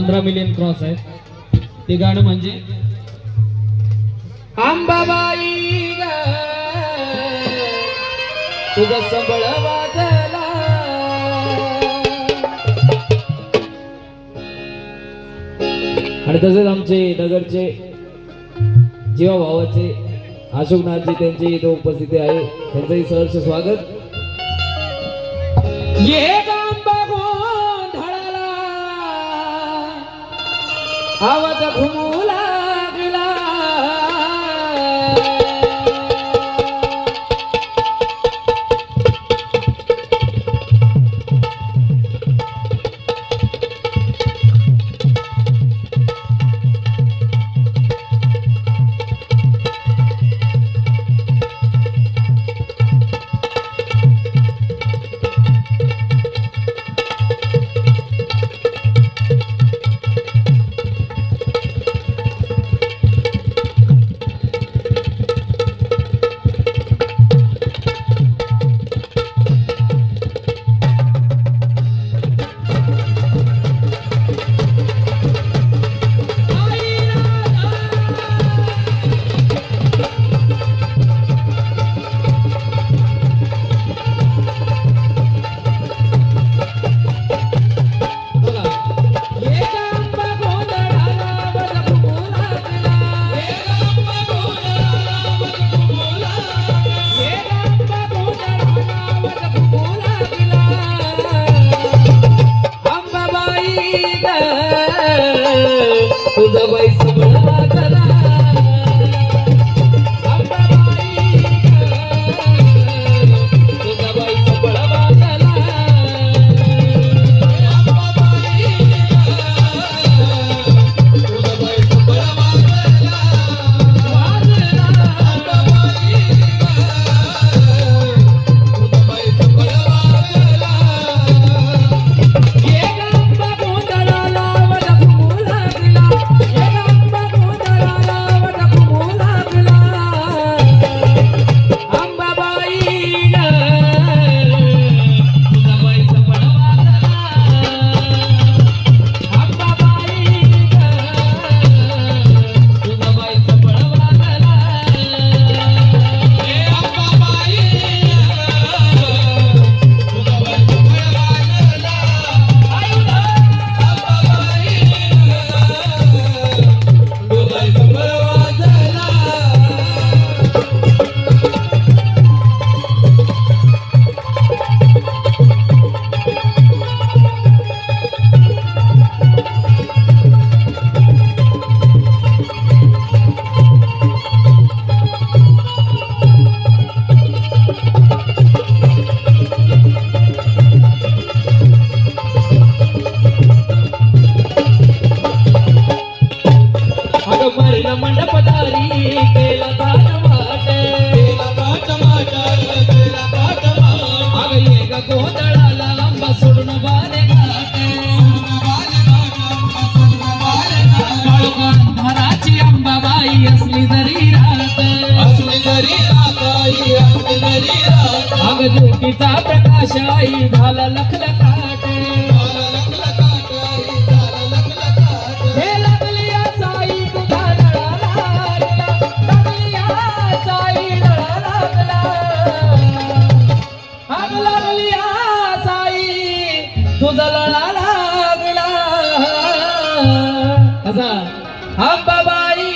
15 million cross आहे. ते गाणं म्हणजे अंबाबाई ग तुझा सबळ वाजला. आणि तसेच आमचे नगरचे जीवा भावाचे अशोकनाथजी त्यांची इथे उपस्थिती आहे. त्यांचंही सहर्ष स्वागत. ये गाम बघून धडाला आवाज घुमू लागला. ज्योतीचा प्रकाश आई झाला लखलखाट. हे लागलिया साई तुझा डळा लागला. लागलिया साई डळा लागला. आग लागलिया साई तुझा लळा लागला. असा अंबाबाई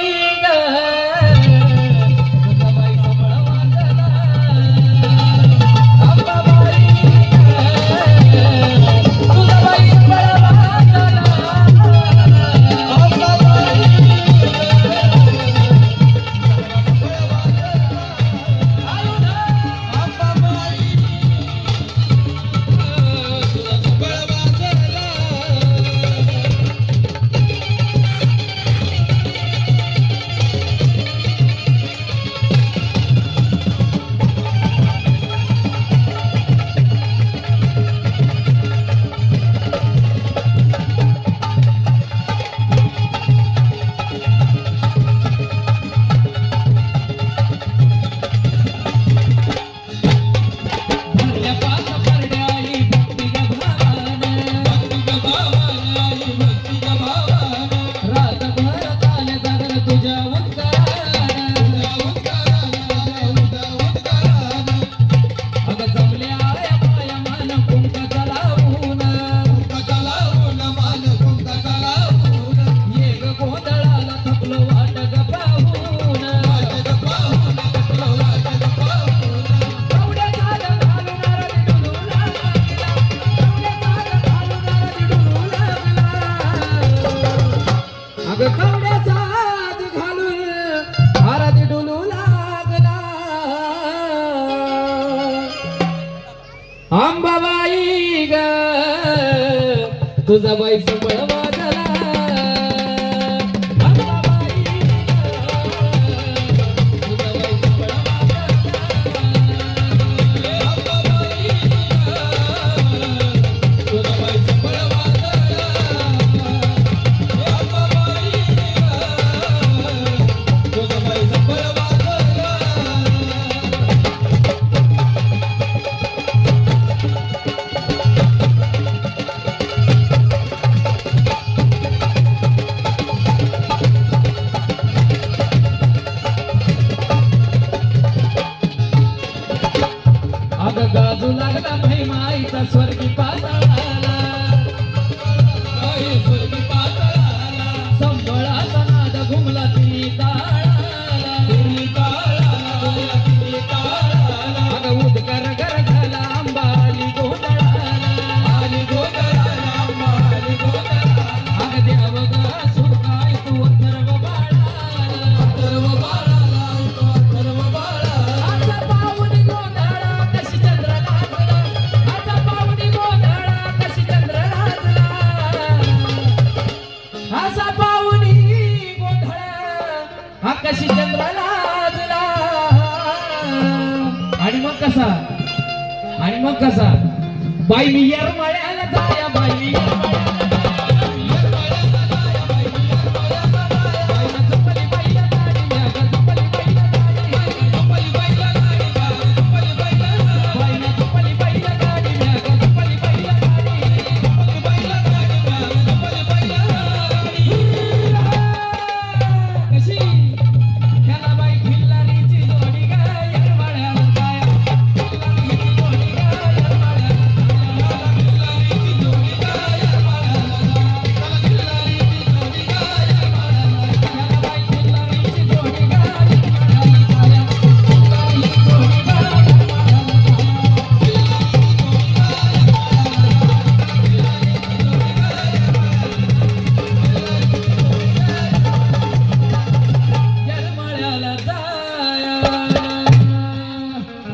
कवड्या साज घालून आराधी डुलू लागला अंबाबाई ग तुझा बाई संबळ वाजला गाजू लागला महिमाईचा स्वर्गी पाताळाला स्वर्गी पाताळाला संबळाचा नाद घुमला तिने ताळाला अग उदकर घर झाला अंबाली गोंधळाला अग देव ग सुरकाय तू अथर्व बाळाला कशी चंद्र लाजला आणि मग कसा बाई मी येरमाळ्या